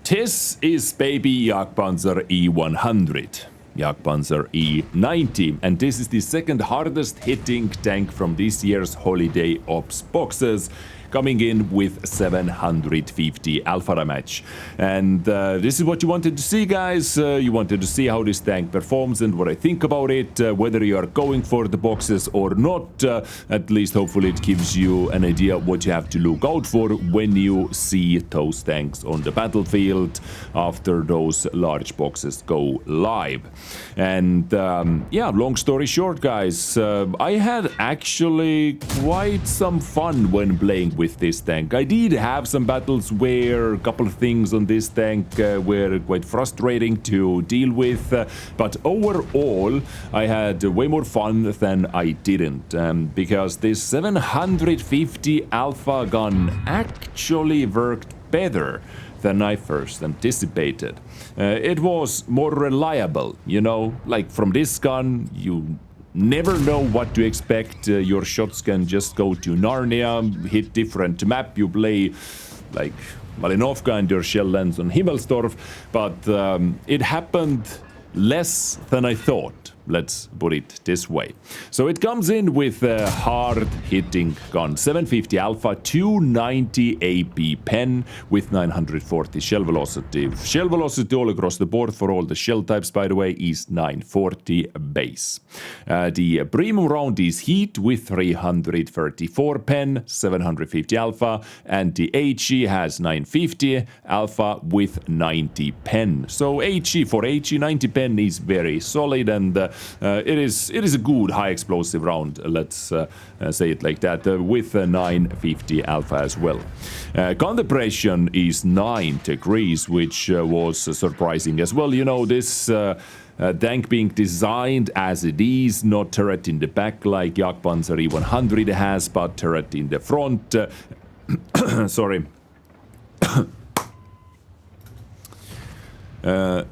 This is baby JagdPanzer E100. JagdPanzer E90, and this is the second hardest hitting tank from this year's Holiday Ops boxes, coming in with 750 alpha damage. And this is what you wanted to see, guys. You wanted to see how this tank performs and what I think about it, whether you are going for the boxes or not. At least hopefully it gives you an idea what you have to look out for when you see those tanks on the battlefield after those large boxes go live. And yeah, long story short, guys, I had actually quite some fun when playing with this tank. I did have some battles where a couple of things on this tank were quite frustrating to deal with, but overall I had way more fun than I didn't, because this 750 alpha gun actually worked better than I first anticipated. It was more reliable, you know, like from this gun you never know what to expect. Your shots can just go to Narnia, hit different map, you play like Malinovka and your shell lands on Himmelsdorf, but it happened less than I thought. Let's put it this way. So it comes in with a hard-hitting gun, 750 alpha, 290 AP pen with 940 shell velocity. Shell velocity all across the board for all the shell types, by the way, is 940 base. The premium round is heat with 334 pen, 750 alpha, and the HE has 950 alpha with 90 pen. So HE for HE 90 pen is very solid, and it is a good high explosive round, let's say it like that, with 950 alpha as well. Gun depression is 9 degrees, which was surprising as well. You know, this tank being designed as it is, not turret in the back like JagdPanzer E100 has, but turret in the front. Sorry.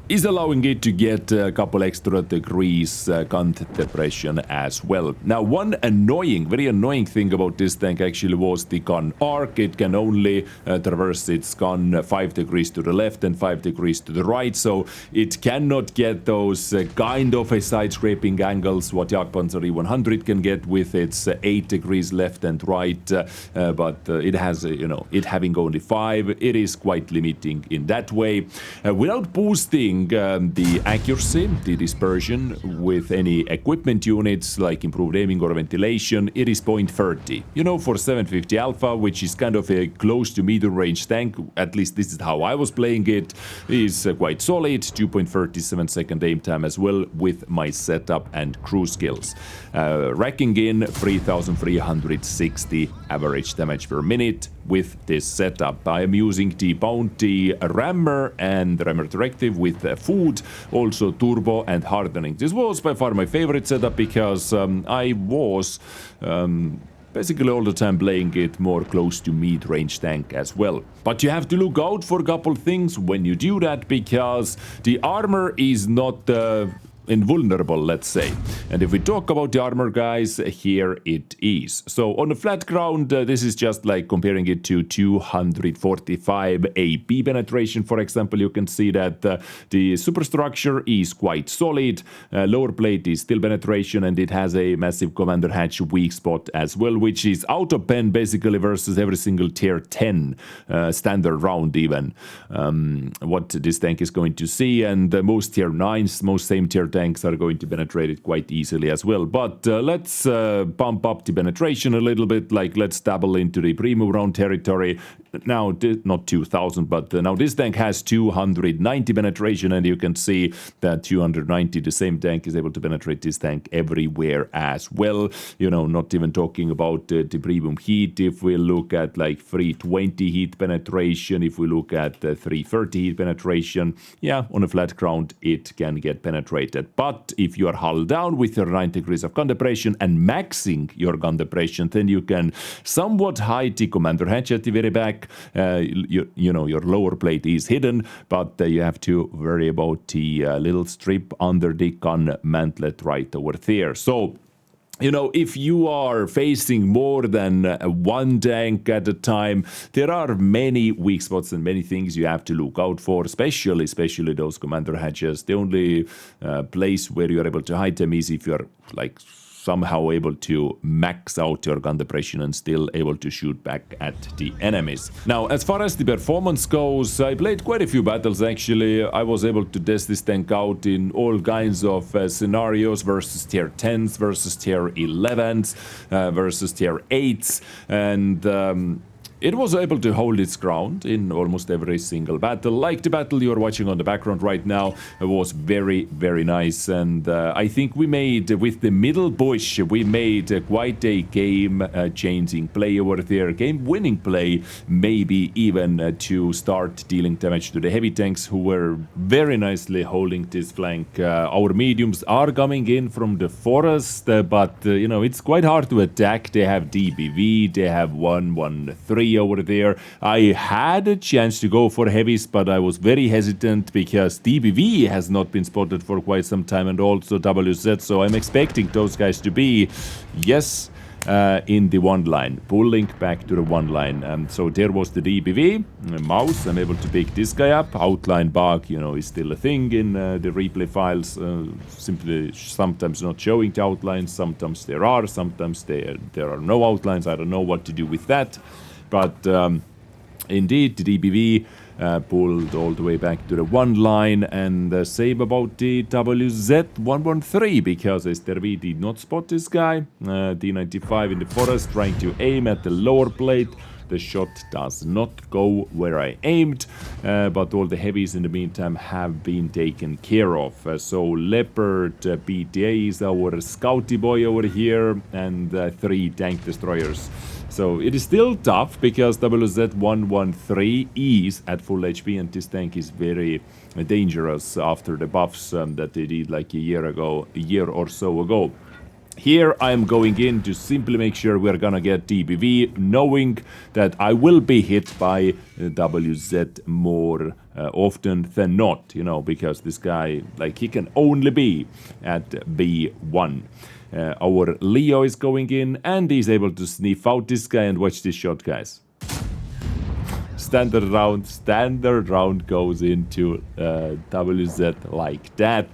Is allowing it to get a couple extra degrees gun depression as well. Now, one very annoying thing about this tank actually was the gun arc. It can only traverse its gun 5 degrees to the left and 5 degrees to the right, so it cannot get those kind of a side-scraping angles what JagdPanzer E100 can get with its 8 degrees left and right, but it has, you know, it having only 5, it is quite limiting in that way. Without boosting the accuracy, the dispersion with any equipment units like improved aiming or ventilation, it is 0.30. You know, for 750 alpha, which is kind of a close to medium range tank, at least this is how I was playing it, is quite solid. 2.37 second aim time as well with my setup and crew skills. Racking in 3,360 average damage per minute with this setup. I am using the Bounty Rammer and Rammer Directive with food, also turbo and hardening. This was by far my favorite setup because I was basically all the time playing it more close to mid-range tank as well. But you have to look out for a couple things when you do that, because the armor is not invulnerable, let's say. And if we talk about the armor, guys, here it is. So on the flat ground, this is just like comparing it to 245 AP penetration, for example. You can see that the superstructure is quite solid. Lower plate is still penetration, and it has a massive commander hatch weak spot as well, which is out of pen basically versus every single tier 10 standard round even. What this tank is going to see, and most tier 9s, most same tier tanks are going to penetrate it quite easily as well. But let's bump up the penetration a little bit, like let's dabble into the premium round territory. Now, not 2000, but now this tank has 290 penetration, and you can see that 290, the same tank is able to penetrate this tank everywhere as well. You know, not even talking about the premium heat. If we look at like 320 heat penetration, if we look at 330 heat penetration, yeah, on a flat ground it can get penetrated. But if you are hull down with your 9 degrees of gun depression and maxing your gun depression, then you can somewhat hide the commander hatch at the very back. You know, your lower plate is hidden, but you have to worry about the little strip under the gun mantlet right over there. So you know, if you are facing more than one tank at a time, there are many weak spots and many things you have to look out for, especially those commander hatches. The only place where you're able to hide them is if you're like somehow able to max out your gun depression and still able to shoot back at the enemies. Now, as far as the performance goes, I played quite a few battles actually. I was able to test this tank out in all kinds of scenarios versus tier 10s, versus tier 11s, versus tier 8s, and it was able to hold its ground in almost every single battle. Like the battle you're watching on the background right now, it was very, very nice. And I think we made, with the middle bush, we made quite a game-changing play over there. Game-winning play, maybe even to start dealing damage to the heavy tanks, who were very nicely holding this flank. Our mediums are coming in from the forest, but, you know, it's quite hard to attack. They have DBV, they have 113 over there. I had a chance to go for heavies, but I was very hesitant because DBV has not been spotted for quite some time, and also WZ, so I'm expecting those guys to be, yes, in the one line, pulling back to the one line. So there was the DBV, mouse, I'm able to pick this guy up. Outline bug, you know, is still a thing in the replay files, simply sometimes not showing the outlines, sometimes there are, sometimes there are no outlines. I don't know what to do with that. But indeed, the DBV pulled all the way back to the one line, and same about the WZ113, because STRV did not spot this guy. D95 in the forest, trying to aim at the lower plate. The shot does not go where I aimed, but all the heavies in the meantime have been taken care of. So Leopard PTA is our scouty boy over here, and 3 tank destroyers. So it is still tough because WZ113 is at full HP, and this tank is very dangerous after the buffs that they did like a year or so ago. Here I am going in to simply make sure we're gonna get DBV, knowing that I will be hit by WZ more often than not, you know, because this guy, like, he can only be at B1. Our Leo is going in, and he's able to sniff out this guy, and watch this shot, guys. Standard round goes into WZ like that,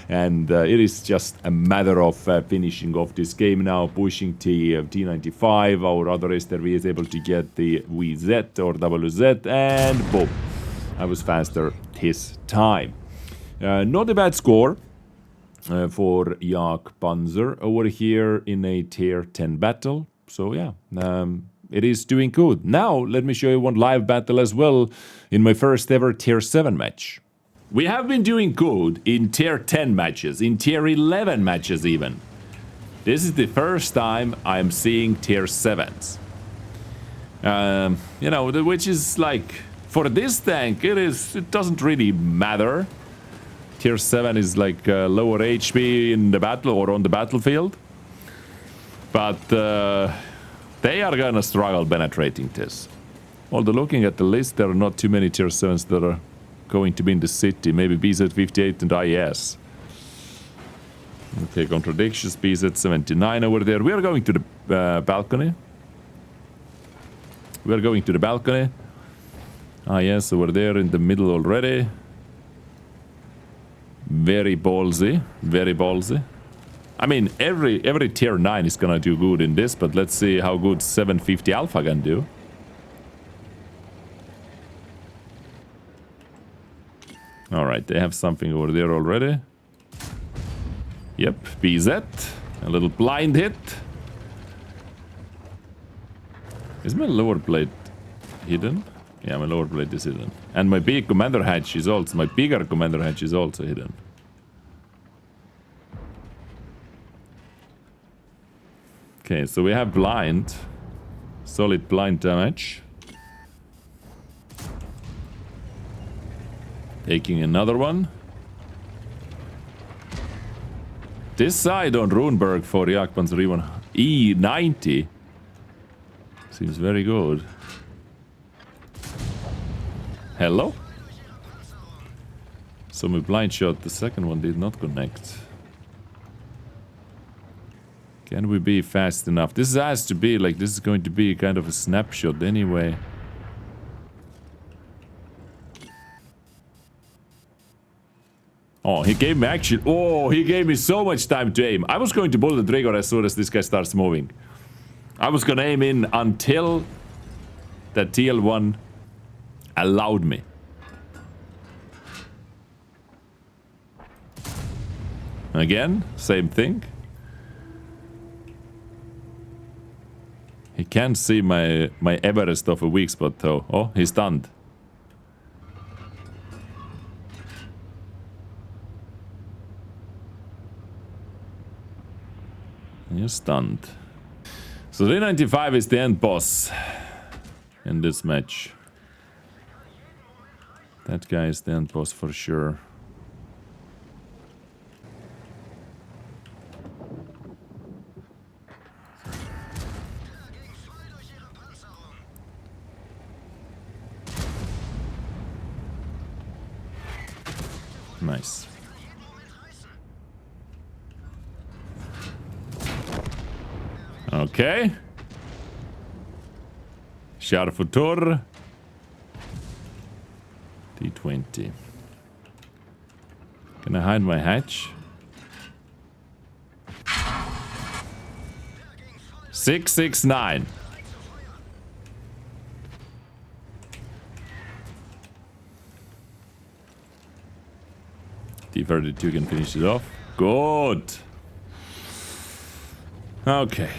and it is just a matter of finishing off this game now, pushing T95. Our other STRV is able to get the VZ or WZ, and boom, I was faster this time. Not a bad score for JagdPanzer over here in a tier 10 battle, so yeah. It is doing good. Now, let me show you one live battle as well in my first ever tier 7 match. We have been doing good in tier 10 matches, in tier 11 matches even. This is the first time I'm seeing tier 7s. You know, which is like, for this tank, it doesn't really matter. Tier 7 is like lower HP in the battle or on the battlefield. But they are gonna struggle penetrating this. Although looking at the list, there are not too many tier 7s that are going to be in the city. Maybe BZ58 and IS. Okay, contradictions, BZ79 over there. We are going to the balcony. We are going to the balcony. IS over there in the middle already. Very ballsy, very ballsy. I mean, every tier 9 is gonna do good in this, but let's see how good 750 Alpha can do. Alright, they have something over there already. Yep, BZ. A little blind hit. Is my lower plate hidden? Yeah, my lower plate is hidden. And my big commander hatch is also, my bigger commander hatch is also hidden. Okay, so we have blind. Solid blind damage. Taking another one. This side on Runeberg for JagdPanzer E90 seems very good. Hello? So my blind shot, the second one did not connect. Can we be fast enough? This has to be like, this is going to be kind of a snapshot anyway. Oh, he gave me actually... Oh, he gave me so much time to aim. I was going to pull the trigger as soon as this guy starts moving. I was gonna aim in until that TL1 allowed me. Again, same thing. He can't see my Everest of a weak spot though. Oh, he's stunned. You're stunned. So 395 is the end boss in this match. That guy is the end boss for sure. Nice. Okay. Scharfutur. D20. Can I hide my hatch? 669. D32 can finish it off. Good. Okay.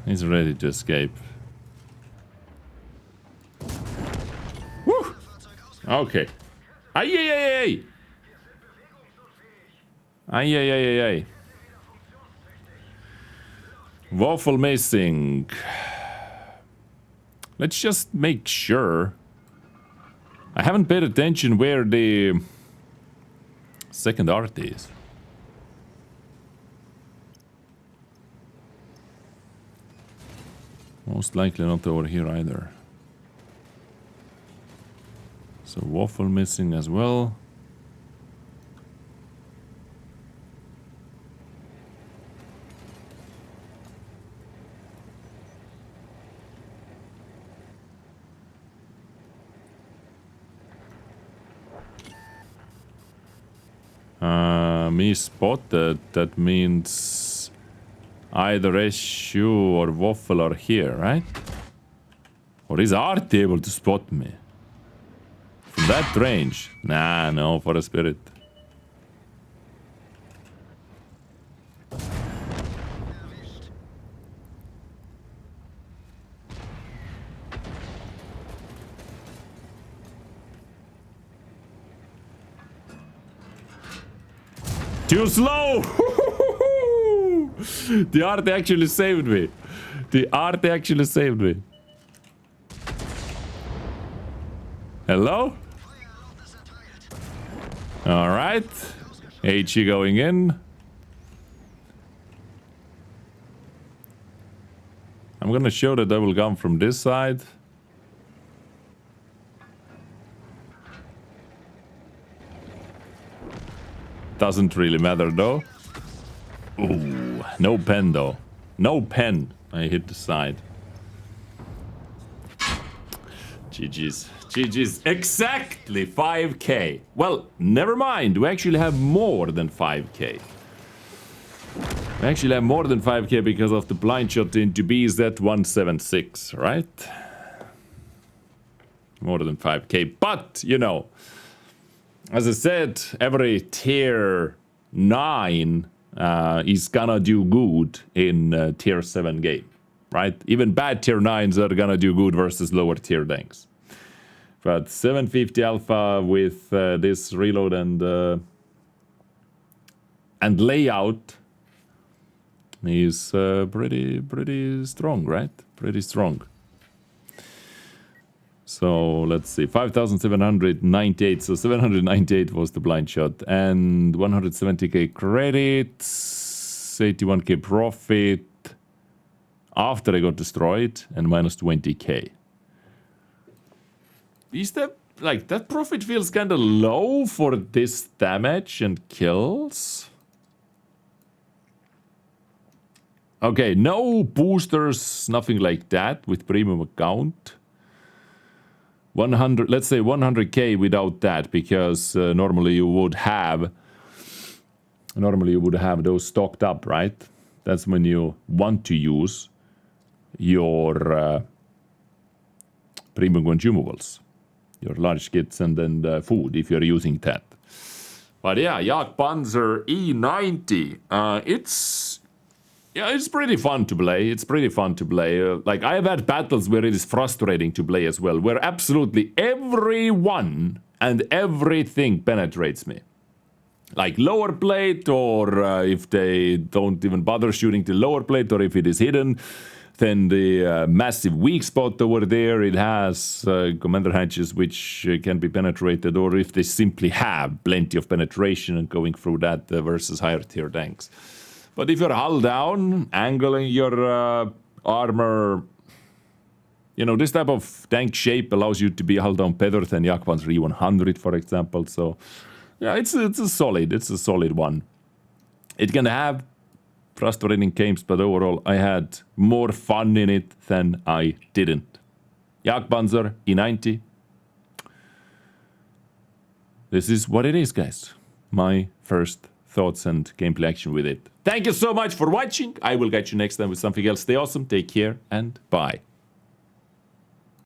He's ready to escape. Woo! Okay. Ay, ay, ay, ay. Ay, ay, ay, ay, ay. Waffle missing. Let's just make sure. I haven't paid attention where the second art is. Most likely not over here either. So waffle missing as well. Me spotted. That means either SU or waffle are here, right? Or is Artie able to spot me? From that range? Nah, no, for a spirit. Too slow! The art actually saved me. The art actually saved me. Hello? Alright. HE going in. I'm gonna show that I will come from this side. Doesn't really matter though. Ooh, no pen though. No pen. I hit the side. GG's. GG's. Exactly 5k. Well, never mind. We actually have more than 5k. We actually have more than 5k because of the blind shot into BZ176, right? More than 5k. But, you know, as I said, every tier 9 is gonna do good in tier 7 game, right? Even bad tier 9s are gonna do good versus lower tier tanks. But 750 alpha with this reload and layout is pretty strong, right? Pretty strong. So let's see, 5,798. So 798 was the blind shot, and 170k credits, 81k profit after I got destroyed, and minus 20k. Is that like that profit feels kind of low for this damage and kills? Okay, no boosters, nothing like that with premium account. 100, let's say 100k without that, because normally you would have those stocked up, right? That's when you want to use your premium consumables, your large kits and then food if you're using that. But yeah, JagdPanzer E90, it's pretty fun to play. It's pretty fun to play. Like, I've had battles where it is frustrating to play as well, where absolutely everyone and everything penetrates me. Like lower plate, or if they don't even bother shooting the lower plate, or if it is hidden, then the massive weak spot over there, it has commander hatches which can be penetrated, or if they simply have plenty of penetration and going through that versus higher tier tanks. But if you're hull down, angling your armor, you know, this type of tank shape allows you to be hull down better than JagdPanzer E100, for example. So, yeah, it's a solid one. It can have frustrating games, but overall, I had more fun in it than I didn't. JagdPanzer E90. This is what it is, guys. My first thoughts and gameplay action with it. Thank you so much for watching. I will catch you next time with something else. Stay awesome, take care, and bye.